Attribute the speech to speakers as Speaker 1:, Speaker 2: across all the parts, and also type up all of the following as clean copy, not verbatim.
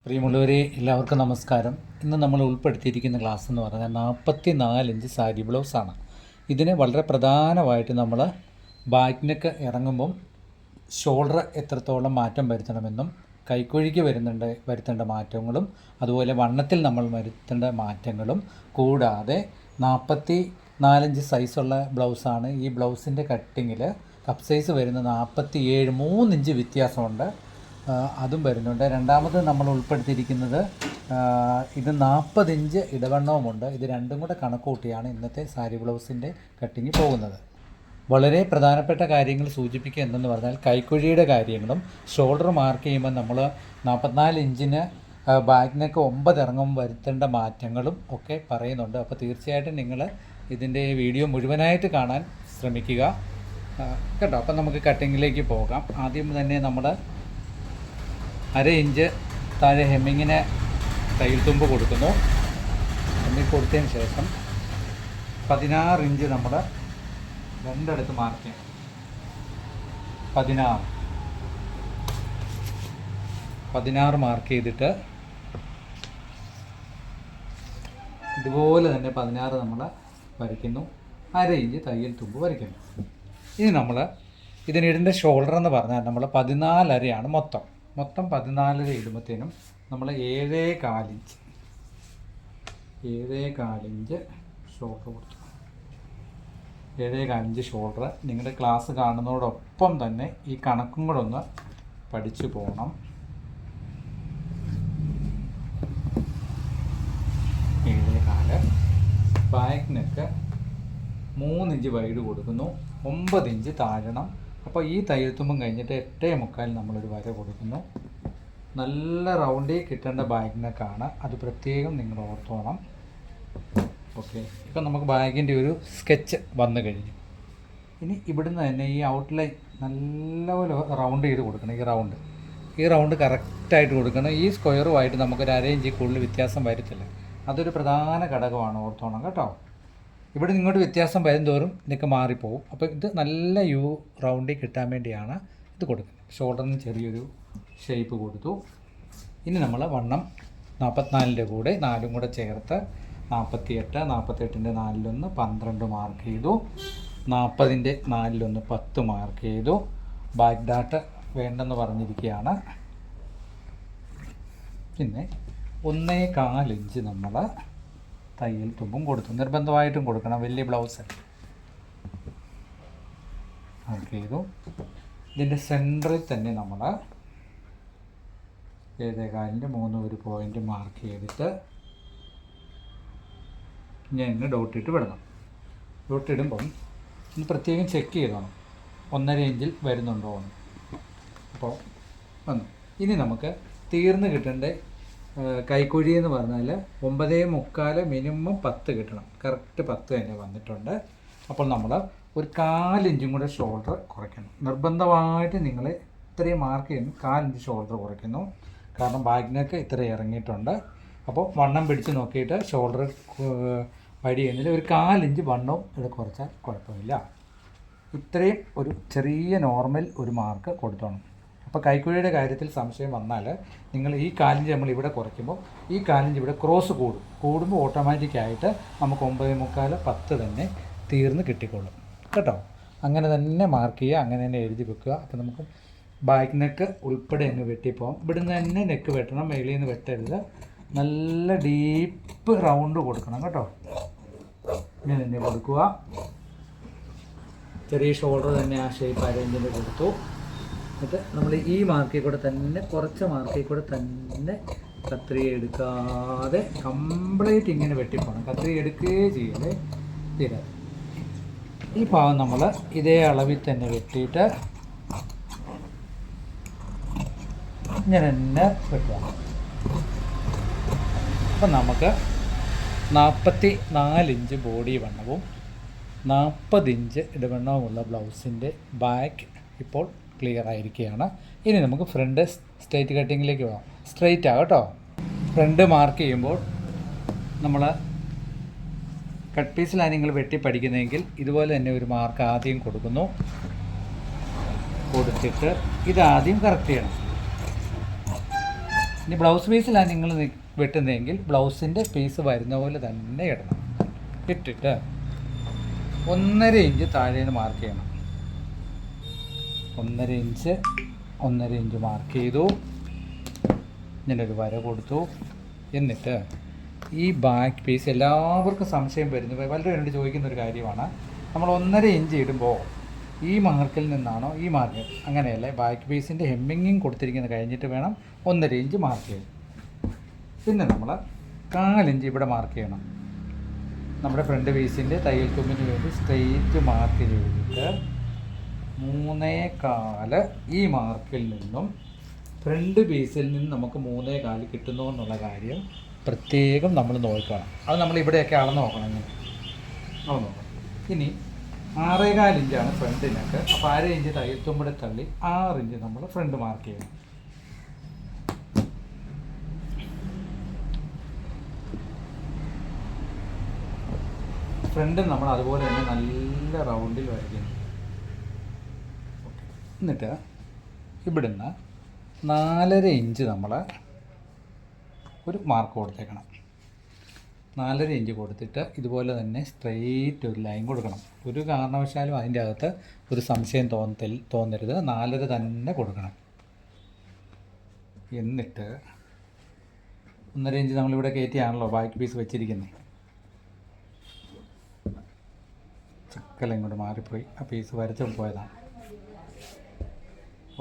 Speaker 1: പ്രിയമുള്ളവരെ എല്ലാവർക്കും നമസ്കാരം. ഇന്ന് നമ്മൾ ഉൾപ്പെടുത്തിയിരിക്കുന്ന ക്ലാസ് എന്ന് പറഞ്ഞാൽ 44 ഇഞ്ച് സാരി ബ്ലൗസാണ്. ഇതിന് വളരെ പ്രധാനമായിട്ട് നമ്മൾ ബാക്ക് ഇറങ്ങുമ്പം ഷോൾഡർ എത്രത്തോളം മാറ്റം വരുത്തണമെന്നും കൈക്കുഴിക്ക് വരുത്തേണ്ട മാറ്റങ്ങളും അതുപോലെ വണ്ണത്തിൽ നമ്മൾ വരുത്തേണ്ട മാറ്റങ്ങളും കൂടാതെ 44 ഇഞ്ച് സൈസുള്ള ബ്ലൗസാണ്. ഈ ബ്ലൗസിൻ്റെ കട്ടിങ്ങിൽ കപ്പ് സൈസ് വരുന്ന 47 3 ഇഞ്ച് വ്യത്യാസമുണ്ട്. അതും വരുന്നുണ്ട്. രണ്ടാമത് നമ്മൾ ഉൾപ്പെടുത്തിയിരിക്കുന്നത് ഇത് 40 ഇഞ്ച് ഇടവണ്ണവുമുണ്ട്. ഇത് രണ്ടും കൂടെ കണക്കൂട്ടിയാണ് ഇന്നത്തെ സാരി ബ്ലൗസിൻ്റെ കട്ടിങ് പോകുന്നത്. വളരെ പ്രധാനപ്പെട്ട കാര്യങ്ങൾ സൂചിപ്പിക്കുക എന്തെന്ന് പറഞ്ഞാൽ കൈക്കുഴിയുടെ കാര്യങ്ങളും ഷോൾഡർ മാർക്ക് ചെയ്യുമ്പോൾ നമ്മൾ 44 ഇഞ്ചിന് ബാക്ക് നെക്ക് 9 ഇറങ്ങുമ്പോൾ വരുത്തേണ്ട മാറ്റങ്ങളും ഒക്കെ പറയുന്നുണ്ട്. അപ്പോൾ തീർച്ചയായിട്ടും നിങ്ങൾ ഇതിൻ്റെ വീഡിയോ മുഴുവനായിട്ട് കാണാൻ ശ്രമിക്കുക കേട്ടോ. അപ്പം നമുക്ക് കട്ടിങ്ങിലേക്ക് പോകാം. ആദ്യം തന്നെ നമ്മൾ 1/2 ഇഞ്ച് താഴെ ഹെമ്മിങ്ങിന് തയ്യൽ തുമ്പ് കൊടുക്കുന്നു. ഹെമ്മിങ് കൊടുത്തതിന് ശേഷം 16 ഇഞ്ച് നമ്മൾ രണ്ടിടത്ത് മാർക്ക് ചെയ്യണം. 16 മാർക്ക് ചെയ്തിട്ട് ഇതുപോലെ തന്നെ 16 നമ്മൾ വരയ്ക്കുന്നു. 1/2 ഇഞ്ച് തയ്യൽ തുമ്പ് വരയ്ക്കുന്നു. ഇനി നമ്മൾ ഇതിനിടേണ്ട ഷോൾഡർ എന്ന് പറഞ്ഞാൽ നമ്മൾ 14.5 മൊത്തം 14 ഇടുമ്പോഴത്തേനും നമ്മൾ 7.25 ഇഞ്ച് ഷോൾഡർ കൊടുത്തു. 7.25 ഇഞ്ച് ഷോൾഡർ നിങ്ങളുടെ ക്ലാസ് കാണുന്നതോടൊപ്പം തന്നെ ഈ കണക്കും കൂടെ ഒന്ന് പഠിച്ചു പോകണം. 7.25 ബാക്ക് നെക്ക് 3 ഇഞ്ച് വൈഡ് കൊടുക്കുന്നു. 9 ഇഞ്ച് താഴണം. അപ്പോൾ ഈ തയ്യൽത്തുമ്പം കഴിഞ്ഞിട്ട് 8.25 നമ്മളൊരു വര കൊടുക്കുന്നു. നല്ല റൗണ്ടിൽ കിട്ടേണ്ട ബാക്ക് നെക്കാണ്, അത് പ്രത്യേകം നിങ്ങൾ ഓർത്തോണം. ഓക്കെ, ഇപ്പം നമുക്ക് ബാഗിൻ്റെ ഒരു സ്കെച്ച് വന്നു കഴിഞ്ഞു. ഇനി ഇവിടുന്ന് തന്നെ ഈ ഔട്ട്ലൈൻ നല്ലപോലെ റൗണ്ട് ചെയ്ത് കൊടുക്കണം. ഈ റൗണ്ട് കറക്റ്റായിട്ട് കൊടുക്കണം. ഈ സ്ക്വയറുമായിട്ട് നമുക്കൊരു 1/2 ഇഞ്ച് കൂടുതൽ വ്യത്യാസം വരത്തില്ല. അതൊരു പ്രധാന ഘടകമാണ്, ഓർത്തോണം കേട്ടോ. ഇവിടെ ഇങ്ങോട്ട് വ്യത്യാസം വരുംതോറും ഇതൊക്കെ മാറിപ്പോവും. അപ്പോൾ ഇത് നല്ല റൗണ്ടിൽ കിട്ടാൻ വേണ്ടിയാണ് ഇത് കൊടുക്കുന്നത്. ഷോൾഡറിന് ചെറിയൊരു ഷേപ്പ് കൊടുത്തു. ഇനി നമ്മൾ വണ്ണം 44ൻ്റെ കൂടെ 4 കൂടെ ചേർത്ത് 48, 48ൻ്റെ 4 12 മാർക്ക് ചെയ്തു. 40ൻ്റെ 4 10 മാർക്ക് ചെയ്തു. ബാക്ക് ഡാട്ട് വേണ്ടെന്ന് പറഞ്ഞിരിക്കുകയാണ്. പിന്നെ 1.25 ഇഞ്ച് നമ്മൾ തയ്യൽ തുമ്പും കൊടുത്തു. നിർബന്ധമായിട്ടും കൊടുക്കണം, വലിയ ബ്ലൗസ് മാർക്ക് ചെയ്തു. ഇതിൻ്റെ സെൻറ്ററിൽ തന്നെ നമ്മൾ 7.25ൻ്റെ 3 ഒരു പോയിൻ്റ് മാർക്ക് ചെയ്തിട്ട് ഇങ്ങനെ ഡോട്ടിട്ട് വിടണം. ഡോട്ടിടുമ്പം ഒന്ന് പ്രത്യേകം ചെക്ക് ചെയ്തോണം 1.5 ഇഞ്ചിൽ വരുന്നുണ്ടോ എന്ന്. അപ്പോൾ വന്നു. ഇനി നമുക്ക് തീർന്ന് കിട്ടേണ്ട കൈക്കുഴി എന്ന് പറഞ്ഞാൽ 9.25 മിനിമം 10 കിട്ടണം. കറക്റ്റ് 10 തന്നെ വന്നിട്ടുണ്ട്. അപ്പോൾ നമ്മൾ ഒരു 4 ഇഞ്ചും കൂടെ ഷോൾഡർ കുറയ്ക്കണം. നിർബന്ധമായിട്ട് നിങ്ങൾ ഇത്രയും മാർക്ക് ചെയ്യുന്നു, 4 ഇഞ്ച് ഷോൾഡർ കുറയ്ക്കുന്നു. കാരണം ബാക്കിനൊക്കെ ഇത്ര ഇറങ്ങിയിട്ടുണ്ട്. അപ്പോൾ വണ്ണം പിടിച്ച് നോക്കിയിട്ട് ഷോൾഡർ വടി ചെയ്യുന്നില്ല. ഒരു 4 ഇഞ്ച് വണ്ണവും ഇവിടെ കുറച്ചാൽ കുഴപ്പമില്ല. ഇത്രയും ഒരു ചെറിയ നോർമൽ ഒരു മാർക്ക് കൊടുത്തോണം. അപ്പോൾ കൈക്കുഴിയുടെ കാര്യത്തിൽ സംശയം വന്നാൽ നിങ്ങൾ ഈ 4 ഇഞ്ച് നമ്മൾ ഇവിടെ കുറയ്ക്കുമ്പോൾ ഈ 4 ഇഞ്ച് ഇവിടെ ക്രോസ് കൂടുമ്പോൾ ഓട്ടോമാറ്റിക്കായിട്ട് നമുക്ക് 9.25 10 തന്നെ തീർന്ന് കിട്ടിക്കൊള്ളും കേട്ടോ. അങ്ങനെ തന്നെ മാർക്ക് ചെയ്യുക, അങ്ങനെ തന്നെ എഴുതി വെക്കുക. അപ്പോൾ നമുക്ക് ബാക്ക് നെക്ക് ഉൾപ്പെടെ അങ്ങ് വെട്ടിപ്പോകാം. ഇവിടുന്ന് തന്നെ നെക്ക് വെട്ടണം, മേളിൽ നിന്ന് വെട്ടരുത്. നല്ല ഡീപ്പ് റൗണ്ട് കൊടുക്കണം കേട്ടോ. ഇങ്ങനെ തന്നെ കൊടുക്കുക. ചെറിയ ഷോൾഡർ തന്നെ ആ ഷേപ്പ് 1/2 ഇഞ്ചിൻ്റെ കൊടുത്തു. എന്നിട്ട് നമ്മൾ ഈ മാർക്കിൽ കൂടെ തന്നെ കുറച്ച് മാർക്കിൽ കൂടെ തന്നെ കത്രിക എടുക്കാതെ കംപ്ലീറ്റ് ഇങ്ങനെ വെട്ടിപ്പോണം. കത്രിക എടുക്കുകയേ ചെയ്യല്ലേ തീരെ. ഈ ഭാഗം നമ്മൾ ഇതേ അളവിൽ തന്നെ വെട്ടിയിട്ട് ഇങ്ങനെ തന്നെ വെട്ടുക. അപ്പം നമുക്ക് 44 ഇഞ്ച് ബോഡി വണ്ണവും 40 ഇഞ്ച് ഇടവണ്ണവുമുള്ള ബ്ലൗസിൻ്റെ ബാക്ക് ഇപ്പോൾ ക്ലിയർ ആയിരിക്കുകയാണ്. ഇനി നമുക്ക് ഫ്രണ്ട് സ്ട്രൈറ്റ് കട്ടിങ്ങിലേക്ക് പോകാം. സ്ട്രൈറ്റ് ആകട്ടോ. ഫ്രണ്ട് മാർക്ക് ചെയ്യുമ്പോൾ നമ്മൾ കട്ട് പീസിലാണ് നിങ്ങൾ വെട്ടി പഠിക്കുന്നതെങ്കിൽ ഇതുപോലെ തന്നെ ഒരു മാർക്ക് ആദ്യം കൊടുത്തിട്ട് ഇതാദ്യം കറക്റ്റ് ചെയ്യണം. ഇനി ബ്ലൗസ് പീസിലാണ് നിങ്ങൾ വെട്ടുന്നതെങ്കിൽ ബ്ലൗസിൻ്റെ പീസ് വരുന്ന പോലെ തന്നെ ഇടണം. ഇട്ടിട്ട് 1.5 ഇഞ്ച് താഴേന്ന് മാർക്ക് ചെയ്യണം. 1.5 ഇഞ്ച് മാർക്ക് ചെയ്തു. ഇങ്ങനൊരു വര കൊടുത്തു. എന്നിട്ട് ഈ ബാക്ക് പീസ് എല്ലാവർക്കും സംശയം വരുന്നത് വളരെ എന്നോട് ചോദിക്കുന്നൊരു കാര്യമാണ്. നമ്മൾ 1.5 ഇഞ്ച് ഇടുമ്പോൾ ഈ മാർക്കിൽ നിന്നാണോ ഈ മാർക്ക്? അങ്ങനെയല്ലേ, ബാക്ക് പീസിൻ്റെ ഹെമ്മിങ്ങും കൊടുത്തിരിക്കുന്നത് കഴിഞ്ഞിട്ട് വേണം 1.5 ഇഞ്ച് മാർക്ക് ചെയ്യാൻ. പിന്നെ നമ്മൾ 1/4 ഇഞ്ച് ഇവിടെ മാർക്ക് ചെയ്യണം. നമ്മുടെ ഫ്രണ്ട് പീസിൻ്റെ തയ്യൽ തുമ്പിന് വേണ്ടി സ്ട്രെയിറ്റ് മാർക്ക് ചെയ്തിട്ട് 3.25 ഈ മാർക്കിൽ നിന്നും ഫ്രണ്ട് പീസിൽ നിന്ന് നമുക്ക് 3.25 കിട്ടുന്നു എന്നുള്ള കാര്യം പ്രത്യേകം നമ്മൾ നോക്കണം. അത് നമ്മൾ ഇവിടെയൊക്കെ അളന്ന് നോക്കണം. ഇങ്ങനെ അളന്ന് നോക്കണം. ഇനി 6.25 ഇഞ്ചാണ് ഫ്രണ്ടിനൊക്കെ. അപ്പോൾ 1/2 ഇഞ്ച് തയ്യൽ തുമ്പിടെ തള്ളി 6 ഇഞ്ച് നമ്മൾ ഫ്രണ്ട് മാർക്ക് ചെയ്യണം. ഫ്രണ്ട് നമ്മൾ അതുപോലെ തന്നെ നല്ല റൗണ്ടിൽ വരയ്ക്കുന്നു. എന്നിട്ട് ഇവിടുന്ന് 4.5 ഇഞ്ച് നമ്മൾ ഒരു മാർക്ക് കൊടുത്തേക്കണം. 4.5 ഇഞ്ച് കൊടുത്തിട്ട് ഇതുപോലെ തന്നെ സ്ട്രെയിറ്റ് ഒരു ലൈൻ കൊടുക്കണം. ഒരു കാരണവശാലും അതിൻ്റെ അകത്ത് ഒരു സംശയം തോന്നരുത്. 4.5 തന്നെ കൊടുക്കണം. എന്നിട്ട് 1.5 ഇഞ്ച് നമ്മളിവിടെ കയറ്റിയാണല്ലോ ബാക്ക് പീസ് വെച്ചിരിക്കുന്നത്. ചക്കല ഇങ്ങോട്ട് മാറിപ്പോയി, ആ പീസ് വരച്ചു പോയതാണ്.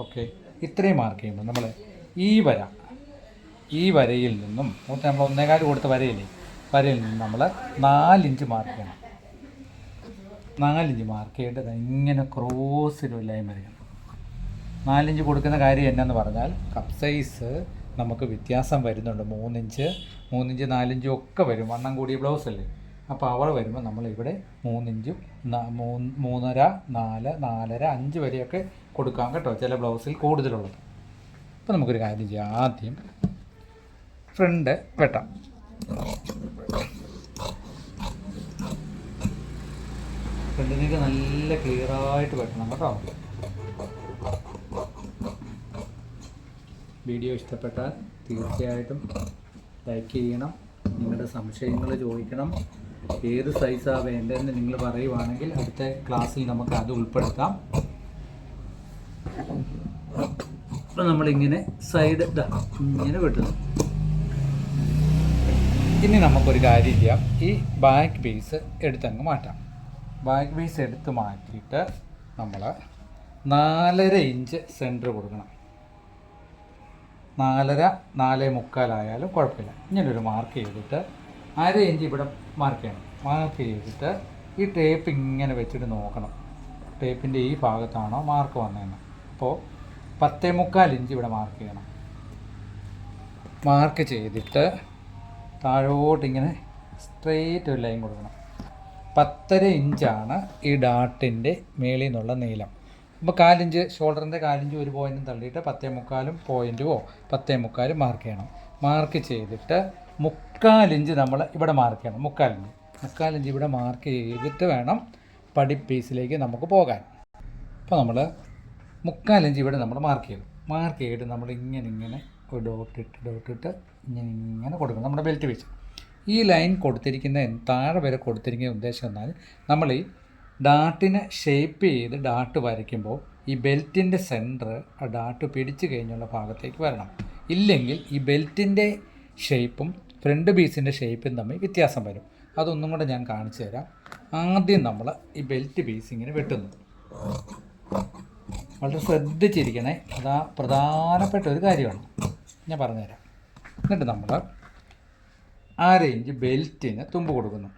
Speaker 1: ഓക്കെ, ഇത്രയും മാർക്ക് ചെയ്യുമ്പോൾ നമ്മൾ ഈ വരയിൽ നിന്നും നമ്മൾ 1.25 കൊടുത്ത വരയിൽ നിന്ന് നമ്മൾ 4 ഇഞ്ച് മാർക്ക് ചെയ്യണം. 4 ഇഞ്ച് മാർക്ക് ചെയ്തിട്ട് ഇങ്ങനെ ക്രോസിലൊരു ലൈൻ വരയ്ക്കണം. 4 ഇഞ്ച് കൊടുക്കുന്ന കാര്യം എന്നാന്ന് പറഞ്ഞാൽ കപ്പ് സൈസ് നമുക്ക് വ്യത്യാസം വരുന്നുണ്ട്. 3 ഇഞ്ച് 4 ഇഞ്ചും ഒക്കെ വരും. വണ്ണം കൂടിയ ബ്ലൗസ് അല്ലേ. അപ്പോൾ അവിടെ വരുമ്പോൾ നമ്മളിവിടെ 3 ഇഞ്ചും 3.5 4 4.5 5 വരെയൊക്കെ കൊടുക്കാം കേട്ടോ, ചില ബ്ലൗസിൽ കൂടുതലുള്ളത്. അപ്പോൾ നമുക്കൊരു കാര്യം ചെയ്യാം. ആദ്യം ഫ്രണ്ട് വെട്ടാം. ഫ്രണ്ടിനൊക്കെ നല്ല ക്ലിയറായിട്ട് വെട്ടണം കേട്ടോ. വീഡിയോ ഇഷ്ടപ്പെട്ടാൽ തീർച്ചയായിട്ടും ലൈക്ക് ചെയ്യണം. നിങ്ങളുടെ സംശയങ്ങൾ ചോദിക്കണം. ഏത് സൈസാണ് വേണ്ടതെന്ന് നിങ്ങൾ പറയുവാണെങ്കിൽ അടുത്ത ക്ലാസ്സിൽ നമുക്ക് അത് ഉൾപ്പെടുത്താം. അപ്പോൾ നമ്മളിങ്ങനെ സൈഡ് ഇങ്ങനെ വെട്ടുന്നു. ഇനി നമുക്കൊരു കാര്യം ചെയ്യാം. ഈ ബാക്ക് പീസ് എടുത്തങ്ങ് മാറ്റാം. ബാക്ക് പീസ് എടുത്ത് മാറ്റിയിട്ട് നമ്മൾ 4.5 ഇഞ്ച് സെൻറ്റർ കൊടുക്കണം. 4.5 4.25 ആയാലും കുഴപ്പമില്ല. ഇങ്ങനൊരു മാർക്ക് ചെയ്തിട്ട് 1/2 ഇഞ്ച് ഇവിടെ മാർക്ക് ചെയ്യണം. മാർക്ക് ചെയ്തിട്ട് ഈ ടേപ്പ് ഇങ്ങനെ വെച്ചിട്ട് നോക്കണം, ടേപ്പിൻ്റെ ഈ ഭാഗത്താണോ മാർക്ക് വന്നതെന്ന്. അപ്പോൾ 10.25 ഇഞ്ച് ഇവിടെ മാർക്ക് ചെയ്യണം. മാർക്ക് ചെയ്തിട്ട് താഴോട്ടിങ്ങനെ സ്ട്രെയിറ്റ് ഒരു ലൈൻ കൊടുക്കണം. 10.5 ഇഞ്ചാണ് ഈ ഡാട്ടിൻ്റെ മേളിൽ നിന്നുള്ള നീളം. അപ്പോൾ 4 ഇഞ്ച് ഷോൾഡറിൻ്റെ 4 ഇഞ്ച് ഒരു പോയിൻറ്റും തള്ളിയിട്ട് 10.25 പോയിൻറ്റോ 10.25 മാർക്ക് ചെയ്യണം. മാർക്ക് ചെയ്തിട്ട് 3/4 ഇഞ്ച് നമ്മൾ ഇവിടെ മാർക്ക് ചെയ്യണം. 3/4 ഇഞ്ച് ഇവിടെ മാർക്ക് ചെയ്തിട്ട് വേണം പടി പീസിലേക്ക് നമുക്ക് പോകാൻ. അപ്പോൾ നമ്മൾ 3/4 ഇഞ്ച് ഇവിടെ നമ്മൾ മാർക്ക് ചെയ്തു. മാർക്ക് ചെയ്തിട്ട് നമ്മൾ ഇങ്ങനെ ഒരു ഡോട്ടിട്ട് ഇങ്ങനെ കൊടുക്കണം നമ്മുടെ ബെൽറ്റ് പീസ്. ഈ ലൈൻ കൊടുത്തിരിക്കുന്ന താഴെ വരെ കൊടുത്തിരിക്കുന്ന ഉദ്ദേശം എന്നാൽ നമ്മൾ ഈ ഡാട്ടിനെ ഷേപ്പ് ചെയ്ത് ഡാട്ട് വരയ്ക്കുമ്പോൾ ഈ ബെൽറ്റിൻ്റെ സെൻറ്റർ ആ ഡാട്ട് പിടിച്ച് കഴിഞ്ഞുള്ള ഭാഗത്തേക്ക് വരണം. ഇല്ലെങ്കിൽ ഈ ബെൽറ്റിൻ്റെ ഷേപ്പും ഫ്രണ്ട് പീസിൻ്റെ ഷേപ്പും തമ്മിൽ വ്യത്യാസം വരും. അതൊന്നും കൂടെ ഞാൻ കാണിച്ചു തരാം. ആദ്യം നമ്മൾ ഈ ബെൽറ്റ് പീസ് ഇങ്ങനെ വെട്ടുന്നു. വളരെ ശ്രദ്ധിച്ചിരിക്കണേ, അതാ പ്രധാനപ്പെട്ട ഒരു കാര്യമാണ്, ഞാൻ പറഞ്ഞുതരാം. എന്നിട്ട് നമ്മൾ 1/2 ഇഞ്ച് ബെൽറ്റിന് തുമ്പ് കൊടുക്കുന്നു.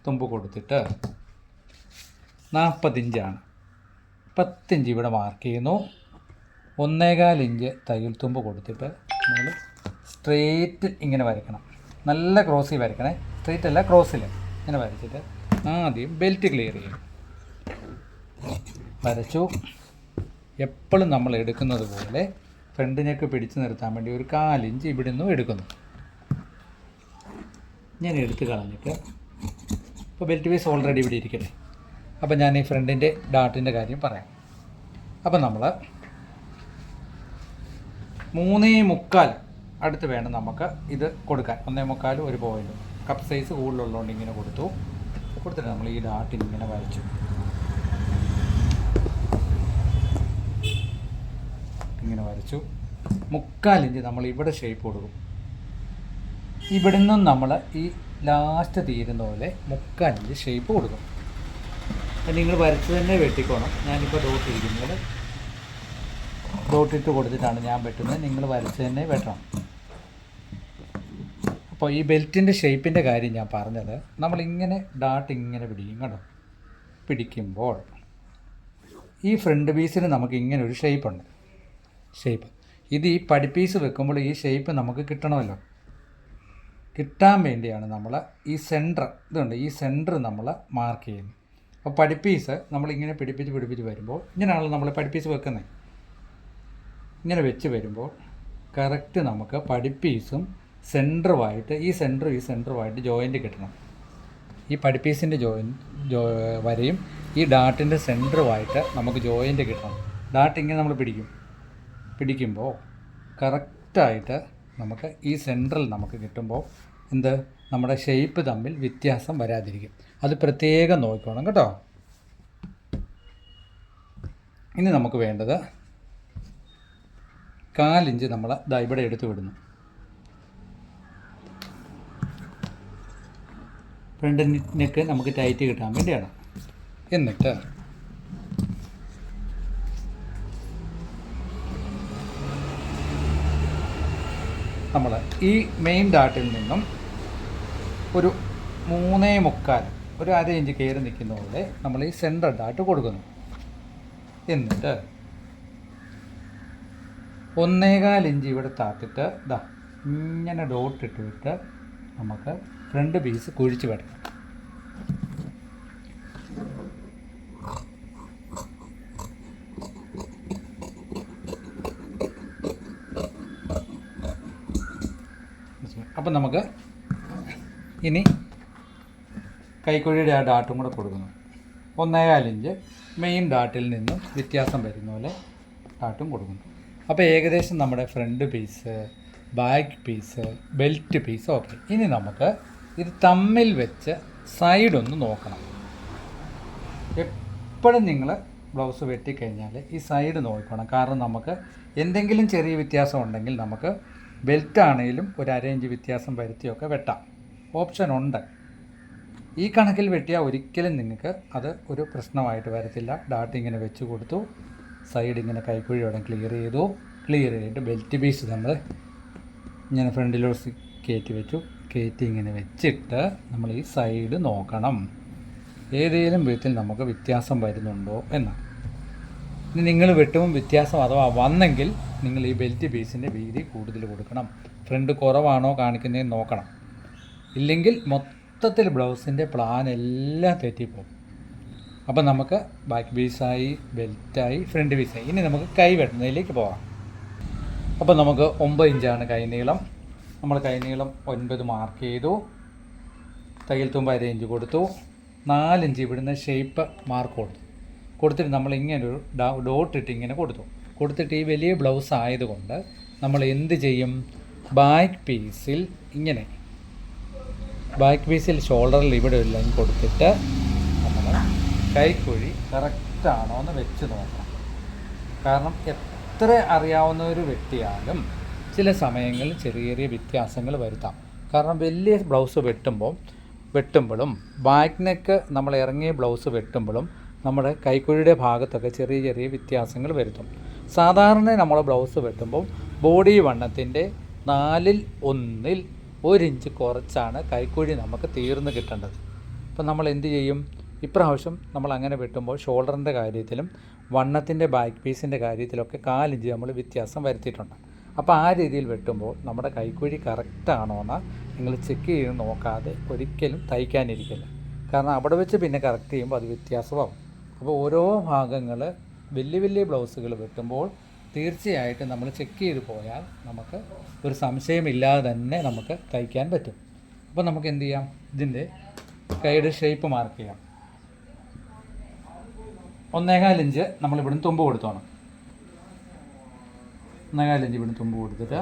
Speaker 1: തുമ്പ് കൊടുത്തിട്ട് 40 ഇഞ്ചാണ്. 10 ഇഞ്ച് ഇവിടെ മാർക്ക് ചെയ്യുന്നു. 1.25 ഇഞ്ച് തയ്യൽ തുമ്പ് കൊടുത്തിട്ട് നമ്മൾ സ്ട്രെയിറ്റ് ഇങ്ങനെ വരയ്ക്കണം. നല്ല ക്രോസിൽ വരയ്ക്കണേ, സ്ട്രെയിറ്റ് അല്ല ക്രോസിൽ ഇങ്ങനെ വരച്ചിട്ട് ആദ്യം ബെൽറ്റ് ക്ലിയർ ചെയ്യും. വരച്ചു. എപ്പോഴും നമ്മൾ എടുക്കുന്നത് പോലെ ഫ്രണ്ടിനൊക്കെ പിടിച്ച് നിർത്താൻ വേണ്ടി ഒരു 1/4 ഇഞ്ച് ഇവിടെ നിന്നും എടുക്കുന്നു. ഞാൻ എടുത്ത് കളഞ്ഞിട്ട് ഇപ്പോൾ ബെൽറ്റ് പീസ് ഓൾറെഡി ഇവിടെ ഇരിക്കട്ടെ. അപ്പോൾ ഞാൻ ഈ ഫ്രണ്ടിൻ്റെ ഡാട്ടിൻ്റെ കാര്യം പറയാം. അപ്പോൾ നമ്മൾ 3.25 അടുത്ത് വേണം നമുക്ക് ഇത് കൊടുക്കാൻ. 1.25 ഒരു പോയിൻറ്റ്. കപ്പ് സൈസ് കൂടുതലുള്ളതുകൊണ്ട് ഇങ്ങനെ കൊടുത്തിട്ട് നമ്മൾ ഈ ഡാട്ടിൽ ഇങ്ങനെ വരച്ചു. ഇങ്ങനെ വരച്ചു. 3/4 ഇഞ്ച് നമ്മൾ ഇവിടെ ഷേപ്പ് കൊടുക്കും. ഇവിടെ നിന്നും നമ്മൾ ഈ ലാസ്റ്റ് തീരുന്ന പോലെ 3/4 ഇഞ്ച് ഷേപ്പ് കൊടുക്കും. അപ്പം നിങ്ങൾ വരച്ച് തന്നെ വെട്ടിക്കോണം. ഞാനിപ്പോൾ ഡോട്ടിട്ട് കൊടുത്തിട്ടാണ് ഞാൻ വെട്ടുന്നത്. നിങ്ങൾ വരച്ച് തന്നെ വെട്ടണം. അപ്പോൾ ഈ ബെൽറ്റിൻ്റെ ഷേപ്പിൻ്റെ കാര്യം ഞാൻ പറഞ്ഞത്, നമ്മളിങ്ങനെ ഡാട്ട് ഇങ്ങനെ പിടിക്കും കേട്ടോ. പിടിക്കുമ്പോൾ ഈ ഫ്രണ്ട് പീസിന് നമുക്ക് ഇങ്ങനെ ഒരു ഷേപ്പ് ഇത് ഈ പടിപ്പീസ് വെക്കുമ്പോൾ ഈ ഷേപ്പ് നമുക്ക് കിട്ടണമല്ലോ. കിട്ടാൻ വേണ്ടിയാണ് നമ്മൾ ഈ സെൻറ്റർ നമ്മൾ മാർക്ക് ചെയ്യുന്നത്. അപ്പോൾ പടിപ്പീസ് നമ്മളിങ്ങനെ പിടിപ്പിച്ച് വരുമ്പോൾ ഇങ്ങനെയാണല്ലോ നമ്മൾ പടിപ്പീസ് വെക്കുന്നത്. ഇങ്ങനെ വെച്ച് വരുമ്പോൾ കറക്റ്റ് നമുക്ക് പടിപ്പീസും സെൻറ്ററുമായിട്ട് ഈ സെൻറ്ററുമായിട്ട് ജോയിൻറ്റ് കിട്ടണം. ഈ പടിപ്പീസിൻ്റെ വരയും ഈ ഡാട്ടിൻ്റെ സെൻറ്ററുമായിട്ട് നമുക്ക് ജോയിൻറ്റ് കിട്ടണം. ഡാട്ട് ഇങ്ങനെ നമ്മൾ പിടിക്കുമ്പോൾ കറക്റ്റായിട്ട് നമുക്ക് ഈ സെൻറ്ററിൽ നമുക്ക് കിട്ടുമ്പോൾ നമ്മുടെ ഷേപ്പ് തമ്മിൽ വ്യത്യാസം വരാതിരിക്കും. അത് പ്രത്യേകം നോക്കണം കേട്ടോ. ഇനി നമുക്ക് വേണ്ടത് 1/4 ഇഞ്ച് നമ്മൾ ഇവിടെ എടുത്ത് വിടുന്നു. ഫ്രണ്ട് നെക്ക് നമുക്ക് ടൈറ്റ് കിട്ടാൻ വേണ്ടിയാണ്. എന്നിട്ട് നമ്മൾ ഈ മെയിൻ ഡാട്ടിൽ നിന്നും ഒരു 3.25 ഒരു 1/2 ഇഞ്ച് കയറി നിൽക്കുന്ന പോലെ നമ്മൾ ഈ സെൻറ്റർ ഡാട്ട് കൊടുക്കുന്നു. എന്നിട്ട് 1.25 ഇഞ്ച് ഇവിടെ താത്തിട്ട് ഇങ്ങനെ ഡോട്ടിട്ട് വിട്ട് നമുക്ക് ഫ്രണ്ട് പീസ് കുഴിച്ച് വരണം. അപ്പം നമുക്ക് ഇനി കൈക്കുഴിയുടെ ആ ഡാട്ടും കൂടെ കൊടുക്കുന്നു. 1.25 ഇഞ്ച് മെയിൻ ഡാട്ടിൽ നിന്നും വ്യത്യാസം വരുന്ന പോലെ ഡാട്ടും കൊടുക്കുന്നു. അപ്പോൾ ഏകദേശം നമ്മുടെ front piece, back piece, belt piece okay. ഇനി നമുക്ക് ഇത് തമ്മിൽ വെച്ച് സൈഡൊന്ന് നോക്കണം. എപ്പോഴും നിങ്ങൾ ബ്ലൗസ് വെട്ടിക്കഴിഞ്ഞാൽ ഈ സൈഡ് നോക്കണം. കാരണം നമുക്ക് എന്തെങ്കിലും ചെറിയ വ്യത്യാസം ഉണ്ടെങ്കിൽ നമുക്ക് ബെൽറ്റ് ആണെങ്കിലും ഒരു 1/2 ഇഞ്ച് വ്യത്യാസം വരുത്തിയൊക്കെ വെട്ടാം. ഓപ്ഷൻ ഉണ്ട്. ഈ കണക്കിൽ വെട്ടിയാൽ ഒരിക്കലും നിങ്ങൾക്ക് അത് ഒരു പ്രശ്നമായിട്ട് വരത്തില്ല. ഡാട്ട് ഇങ്ങനെ വെച്ച് കൊടുത്തു, സൈഡ് ഇങ്ങനെ കൈക്കുഴിയോടെ ക്ലിയർ ചെയ്തിട്ട് ബെൽറ്റ് പീസ് നമ്മൾ ഇങ്ങനെ ഫ്രണ്ടിലോട്ട് കയറ്റി ഇങ്ങനെ വെച്ചിട്ട് നമ്മൾ ഈ സൈഡ് നോക്കണം. ഏതെങ്കിലും വിധത്തിൽ നമുക്ക് വ്യത്യാസം വരുന്നുണ്ടോ എന്ന്. ഇനി നിങ്ങൾ വെട്ടുമ്പോൾ വ്യത്യാസം അഥവാ വന്നെങ്കിൽ നിങ്ങൾ ഈ ബെൽറ്റ് പീസിൻ്റെ വീതി കൂടുതൽ കൊടുക്കണം. ഫ്രണ്ട് കുറവാണോ കാണിക്കുന്നതെന്ന് നോക്കണം. ഇല്ലെങ്കിൽ മൊത്തത്തിൽ ബ്ലൗസിൻ്റെ പ്ലാൻ എല്ലാം തെറ്റിപ്പോകും. അപ്പം നമുക്ക് ബാക്ക് പീസായി, ബെൽറ്റായി, ഫ്രണ്ട് പീസായി. ഇനി നമുക്ക് കൈ വെട്ടുന്നതിലേക്ക് പോകാം. അപ്പോൾ നമുക്ക് 9 ഇഞ്ചാണ് കൈനീളം. നമ്മൾ കൈനീളം 9 മാർക്ക് ചെയ്തു. തയ്യൽ തുമ്പ് 1/2 ഇഞ്ച് കൊടുത്തു. 4 ഇഞ്ച് ഇവിടുന്ന് ഷേപ്പ് മാർക്ക് കൊടുത്തിട്ട് നമ്മൾ ഇങ്ങനൊരു ഡോട്ടിട്ട് ഇങ്ങനെ കൊടുത്തിട്ട് ഈ വലിയ ബ്ലൗസ് ആയതുകൊണ്ട് നമ്മൾ എന്ത് ചെയ്യും, ബാക്ക് പീസിൽ ഷോൾഡറിൽ ഇവിടെ ഒരു ലൈൻ കൊടുത്തിട്ട് നമ്മൾ കൈക്കുഴി കറക്റ്റാണോ എന്ന് വെച്ച് നോക്കണം. കാരണം എത്ര അറിയാവുന്ന ഒരു വ്യക്തിയാലും ചില സമയങ്ങളിൽ ചെറിയ വ്യത്യാസങ്ങൾ വരുത്താം. കാരണം വലിയ ബ്ലൗസ് വെട്ടുമ്പോഴും ബാക്ക് നെക്ക് നമ്മൾ ഇറങ്ങിയ ബ്ലൗസ് വെട്ടുമ്പോഴും നമ്മുടെ കൈക്കുഴിയുടെ ഭാഗത്തൊക്കെ ചെറിയ വ്യത്യാസങ്ങൾ വരുത്തും. സാധാരണ നമ്മൾ ബ്ലൗസ് വെട്ടുമ്പോൾ ബോഡി വണ്ണത്തിൻ്റെ 1/4 1 ഇഞ്ച് കുറച്ചാണ് കൈക്കുഴി നമുക്ക് തീർന്ന് കിട്ടേണ്ടത്. അപ്പം നമ്മൾ എന്ത് ചെയ്യും, ഇപ്രാവശ്യം നമ്മൾ അങ്ങനെ വെട്ടുമ്പോൾ ഷോൾഡറിൻ്റെ കാര്യത്തിലും വണ്ണത്തിൻ്റെ ബാക്ക് പീസിൻ്റെ കാര്യത്തിലൊക്കെ 1/4 ഇഞ്ച് നമ്മൾ വ്യത്യാസം വരുത്തിയിട്ടുണ്ട്. അപ്പോൾ ആ രീതിയിൽ വെട്ടുമ്പോൾ നമ്മുടെ കൈക്കുഴി കറക്റ്റാണോ എന്ന് നിങ്ങൾ ചെക്ക് ചെയ്ത് നോക്കാതെ ഒരിക്കലും തയ്ക്കാനിരിക്കില്ല. കാരണം അവിടെ വെച്ച് പിന്നെ കറക്റ്റ് ചെയ്യുമ്പോൾ അത് വ്യത്യാസമാവും. അപ്പോൾ ഓരോ ഭാഗങ്ങൾ വലിയ ബ്ലൗസുകൾ വെട്ടുമ്പോൾ തീർച്ചയായിട്ടും നമ്മൾ ചെക്ക് ചെയ്ത് പോയാൽ നമുക്ക് ഒരു സംശയമില്ലാതെ തന്നെ നമുക്ക് തയ്ക്കാൻ പറ്റും. അപ്പോൾ നമുക്ക് എന്ത് ചെയ്യാം, ഇതിൻ്റെ കൈയുടെ ഷേപ്പ് മാർക്ക് ചെയ്യാം. 1.25 ഇഞ്ച് നമ്മളിവിടുന്ന് തുമ്പ് കൊടുത്തോണം. 1.25 ഇഞ്ച് ഇവിടെ തുമ്പ് കൊടുത്തിട്ട്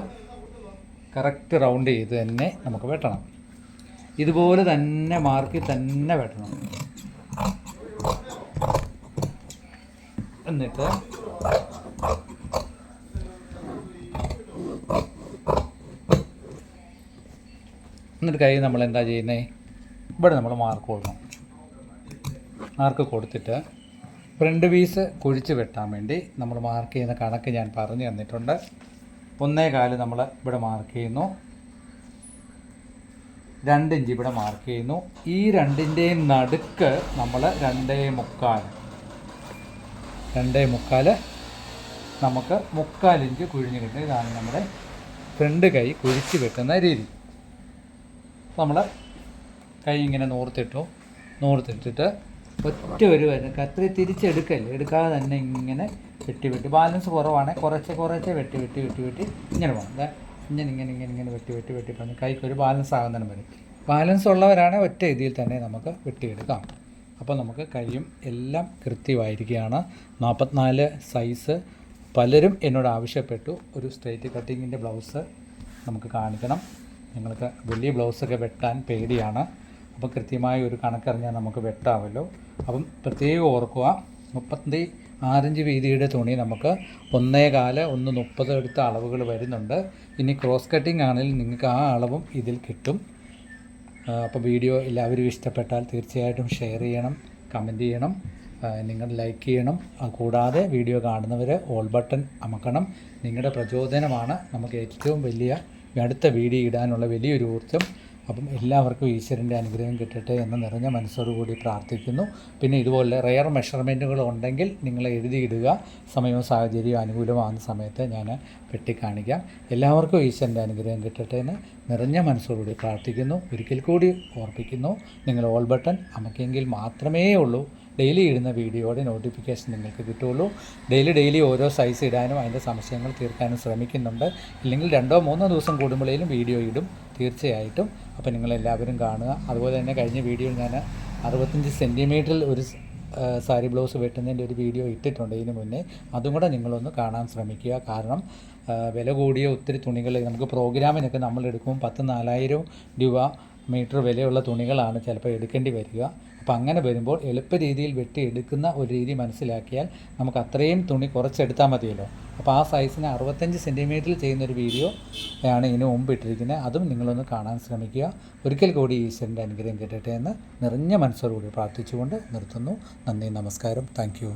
Speaker 1: കറക്റ്റ് റൗണ്ട് ചെയ്ത് തന്നെ നമുക്ക് വെട്ടണം. ഇതുപോലെ തന്നെ മാർക്കിൽ തന്നെ വെട്ടണം. എന്നിട്ട് കൈ നമ്മൾ എന്താ ചെയ്യുന്നത്, ഇവിടെ നമ്മൾ മാർക്ക് കൊടുക്കണം. മാർക്ക് കൊടുത്തിട്ട് ഫ്രണ്ട് പീസ് കുഴിച്ച് വെട്ടാൻ വേണ്ടി നമ്മൾ മാർക്ക് ചെയ്യുന്ന കണക്ക് ഞാൻ പറഞ്ഞു തന്നിട്ടുണ്ട്. 1.25 നമ്മൾ ഇവിടെ മാർക്ക് ചെയ്യുന്നു, 2 ഇഞ്ച് ഇവിടെ മാർക്ക് ചെയ്യുന്നു. ഈ രണ്ടിൻ്റെയും നടുക്ക് നമ്മൾ 2.25 നമുക്ക് 3/4 ഇഞ്ച് കുഴിഞ്ഞ് കിട്ടും. ഇതാണ് നമ്മുടെ ഫ്രണ്ട് കൈ കുഴിച്ച് വെട്ടുന്ന രീതി. നമ്മൾ കൈ ഇങ്ങനെ നൂർത്തിട്ടിട്ട് ഒറ്റ ഒരു കത്രി തിരിച്ചെടുക്കല്ലേ, എടുക്കാതെ തന്നെ ഇങ്ങനെ വെട്ടി ബാലൻസ് കുറവാണെങ്കിൽ കുറച്ച് വെട്ടി ഇങ്ങനെ പോകണം. ഇങ്ങനെ വെട്ടി പറഞ്ഞ് കൈക്കൊരു ബാലൻസ് ആകുന്നതിന് വരെ. ബാലൻസ് ഉള്ളവരാണെങ്കിൽ ഒറ്റ ഇതിൽ തന്നെ നമുക്ക് വെട്ടിയെടുക്കാം. അപ്പോൾ നമുക്ക് കൈയും എല്ലാം കൃത്യമായിരിക്കുകയാണ്. 44 സൈസ്. പലരും എന്നോട് ആവശ്യപ്പെട്ടു ഒരു സ്ട്രെയിറ്റ് കട്ടിങ്ങിൻ്റെ ബ്ലൗസ് നമുക്ക് കാണിക്കണം. നിങ്ങൾക്ക് വലിയ ബ്ലൗസൊക്കെ വെട്ടാൻ പേടിയാണ്. അപ്പോൾ കൃത്യമായ ഒരു കണക്കറിഞ്ഞാൽ നമുക്ക് വെട്ടാമല്ലോ. അപ്പം പ്രത്യേകം ഓർക്കുക, 36 ഇഞ്ച് വീതിയുടെ തുണി നമുക്ക് 1.25 1.30 എടുത്ത അളവുകൾ വരുന്നുണ്ട്. ഇനി ക്രോസ് കട്ടിംഗ് ആണെങ്കിൽ നിങ്ങൾക്ക് ആ അളവും ഇതിൽ കിട്ടും. അപ്പോൾ വീഡിയോ എല്ലാവരും ഇഷ്ടപ്പെട്ടാൽ തീർച്ചയായിട്ടും ഷെയർ ചെയ്യണം, കമൻറ്റ് ചെയ്യണം, നിങ്ങൾ ലൈക്ക് ചെയ്യണം. കൂടാതെ വീഡിയോ കാണുന്നവർ ഓൾ ബട്ടൺ അമക്കണം. നിങ്ങളുടെ പ്രചോദനമാണ് നമുക്ക് ഏറ്റവും വലിയ അടുത്ത വീഡിയോ ഇടാനുള്ള വലിയൊരു ഊർജ്ജം. അപ്പം എല്ലാവർക്കും ഈശ്വരൻ്റെ അനുഗ്രഹം കിട്ടട്ടെ എന്ന് നിറഞ്ഞ മനസ്സോടുകൂടി പ്രാർത്ഥിക്കുന്നു. പിന്നെ ഇതുപോലെ റെയർ മെഷർമെൻറ്റുകൾ ഉണ്ടെങ്കിൽ നിങ്ങൾ എഴുതിയിടുക. സമയവും സാഹചര്യവും അനുകൂലമാകുന്ന സമയത്ത് ഞാൻ വെട്ടിക്കാണിക്കാം. എല്ലാവർക്കും ഈശ്വരൻ്റെ അനുഗ്രഹം കിട്ടട്ടെ എന്ന് നിറഞ്ഞ മനസ്സോടുകൂടി പ്രാർത്ഥിക്കുന്നു. ഒരിക്കൽ കൂടി ഓർപ്പിക്കുന്നു, നിങ്ങൾ ഓൾ ബട്ടൺ അമക്കിയെങ്കിൽ മാത്രമേ ഉള്ളൂ ഡെയിലി ഇടുന്ന വീഡിയോയുടെ നോട്ടിഫിക്കേഷൻ നിങ്ങൾക്ക് കിട്ടുകയുള്ളൂ. ഡെയിലി ഓരോ സൈസ് ഇടാനും അതിൻ്റെ സംശയങ്ങൾ തീർക്കാനും ശ്രമിക്കുന്നുണ്ട്. ഇല്ലെങ്കിൽ 2-3 ദിവസം കൂടുമ്പോഴേലും വീഡിയോ ഇടും തീർച്ചയായിട്ടും. അപ്പോൾ നിങ്ങളെല്ലാവരും കാണുക. അതുപോലെ തന്നെ കഴിഞ്ഞ വീഡിയോയിൽ ഞാൻ 65 സെൻറ്റിമീറ്ററിൽ ഒരു സാരി ബ്ലൗസ് വെട്ടുന്നതിൻ്റെ ഒരു വീഡിയോ ഇട്ടിട്ടുണ്ട് ഇതിന് മുന്നേ. അതും കൂടെ നിങ്ങളൊന്ന് കാണാൻ ശ്രമിക്കുക. കാരണം വില കൂടിയ ഒത്തിരി തുണികൾ നമുക്ക് പ്രോഗ്രാമിനൊക്കെ നമ്മൾ എടുക്കുമ്പോൾ 10,000-4,000 രൂപ മീറ്റർ വിലയുള്ള തുണികളാണ് ചിലപ്പോൾ എടുക്കേണ്ടി വരിക. അപ്പോൾ അങ്ങനെ വരുമ്പോൾ എളുപ്പ രീതിയിൽ വെട്ടിയെടുക്കുന്ന ഒരു രീതി മനസ്സിലാക്കിയാൽ നമുക്ക് അത്രയും തുണി കുറച്ചെടുത്താൽ മതിയല്ലോ. അപ്പോൾ ആ സൈസിന് 65 സെൻറ്റിമീറ്ററിൽ ചെയ്യുന്നൊരു വീഡിയോ ആണ് ഇതിന് മുമ്പ് ഇട്ടിരിക്കുന്നത്. അതും നിങ്ങളൊന്ന് കാണാൻ ശ്രമിക്കുക. ഒരിക്കൽ കൂടി ഈശ്വരൻ്റെ അനുഗ്രഹം കിട്ടട്ടെ എന്ന് നിറഞ്ഞ മനസ്സോടുകൂടി പ്രാർത്ഥിച്ചുകൊണ്ട് നിർത്തുന്നു. നന്ദി, നമസ്കാരം, താങ്ക് യു.